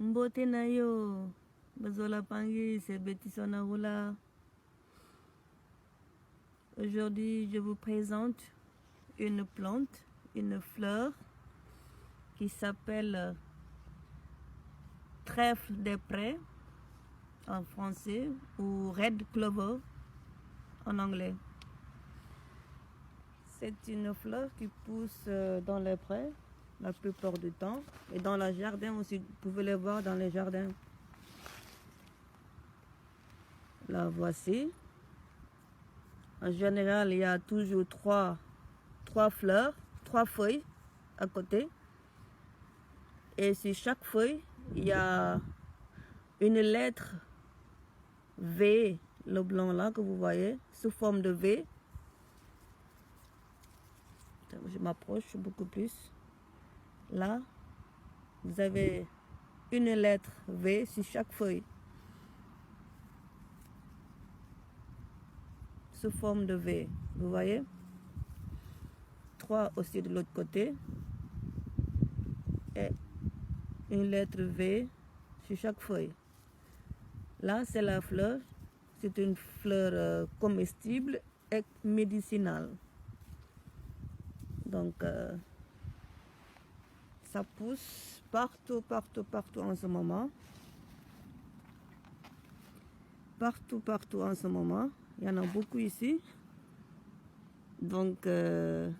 Mbote na yo, Bazola Pangi, c'est Betty Sonarula. Aujourd'hui, je vous présente une plante, une fleur qui s'appelle trèfle des prés en français ou red clover en anglais. C'est une fleur qui pousse dans les prés la plupart du temps et dans le jardin aussi. Vous pouvez les voir dans les jardins. La voici. En général, il y a toujours trois fleurs, trois feuilles à côté. Et sur chaque feuille, il y a une lettre V, le blanc là que vous voyez, sous forme de V. Je m'approche beaucoup plus. Là, vous avez une lettre V sur chaque feuille, sous forme de V. Vous voyez? 3 aussi de l'autre côté. Et une lettre V sur chaque feuille. Là, c'est la fleur. C'est une fleur comestible et médicinale. Donc, ça pousse partout en ce moment. Partout en ce moment. Il y en a beaucoup ici. Donc, vous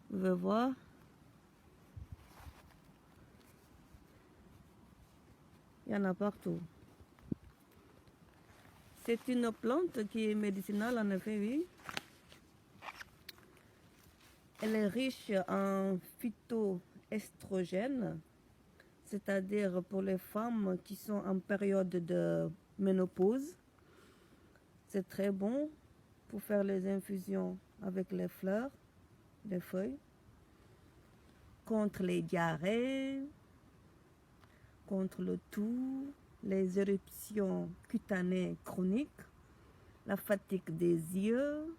pouvez voir. Il y en a partout. C'est une plante qui est médicinale, en effet, oui. Elle est riche en phytoestrogènes, c'est-à-dire pour les femmes qui sont en période de ménopause. C'est très bon pour faire les infusions avec les fleurs, les feuilles, contre les diarrhées, contre le toux, les éruptions cutanées chroniques, la fatigue des yeux,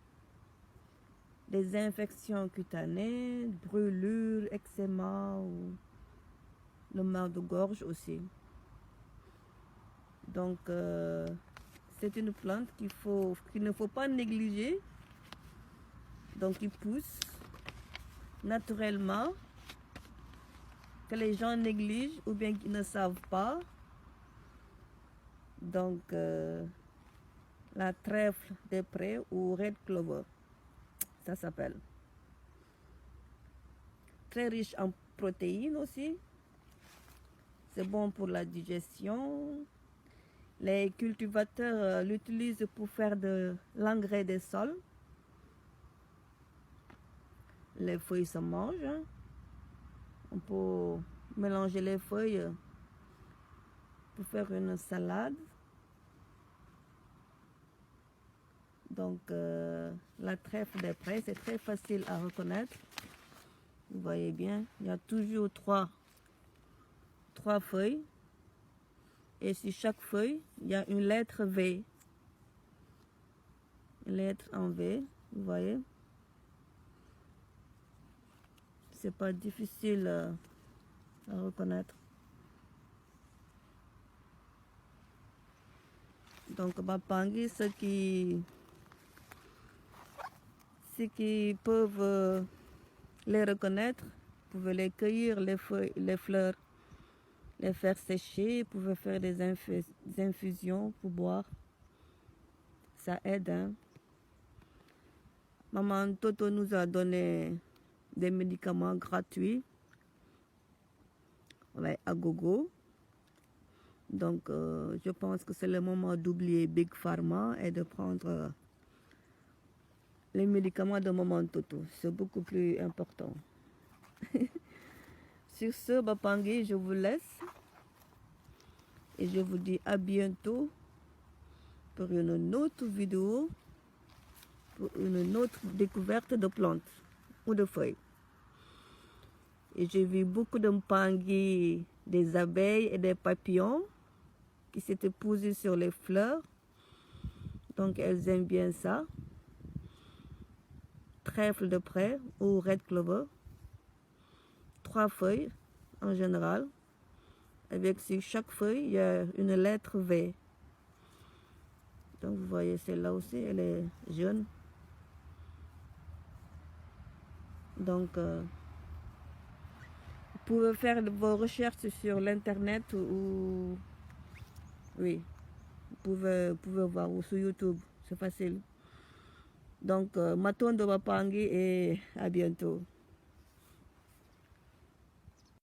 les infections cutanées, brûlures, eczéma ou le mal de gorge aussi. Donc, c'est une plante qu'il ne faut pas négliger. Donc, il pousse naturellement, que les gens négligent ou bien qu'ils ne savent pas. Donc, la trèfle des prés ou red clover, ça s'appelle. Très riche en protéines aussi. C'est bon pour la digestion. Les cultivateurs l'utilisent pour faire de l'engrais des sols. Les feuilles se mangent. Hein. On peut mélanger les feuilles pour faire une salade. Donc, la trèfle des prés, c'est très facile à reconnaître. Vous voyez bien, il y a toujours trois feuilles. Et sur chaque feuille, il y a une lettre V. Une lettre en V, vous voyez. C'est pas difficile à reconnaître. Donc, Bapangi, ceux qui peuvent les reconnaître, vous pouvez les cueillir, les feuilles, les fleurs, les faire sécher, vous pouvez faire des infusions pour boire. Ça aide. Hein? Maman Toto nous a donné des médicaments gratuits à gogo. Donc, je pense que c'est le moment d'oublier Big Pharma et de prendre les médicaments de Maman Toto. C'est beaucoup plus important. Sur ce, Bapangi, je vous laisse. Et je vous dis à bientôt pour une autre vidéo, pour une autre découverte de plantes ou de feuilles. Et j'ai vu beaucoup de Mpangi, des abeilles et des papillons qui s'étaient posés sur les fleurs. Donc elles aiment bien ça. Trèfle de prés ou red clover. 3 feuilles en général. avec sur chaque feuille, il y a une lettre V. Donc vous voyez celle-là aussi, elle est jaune. Donc vous pouvez faire vos recherches sur l'internet ou oui, vous pouvez voir ou sur YouTube, c'est facile. Donc Matondo Wapangi et à bientôt.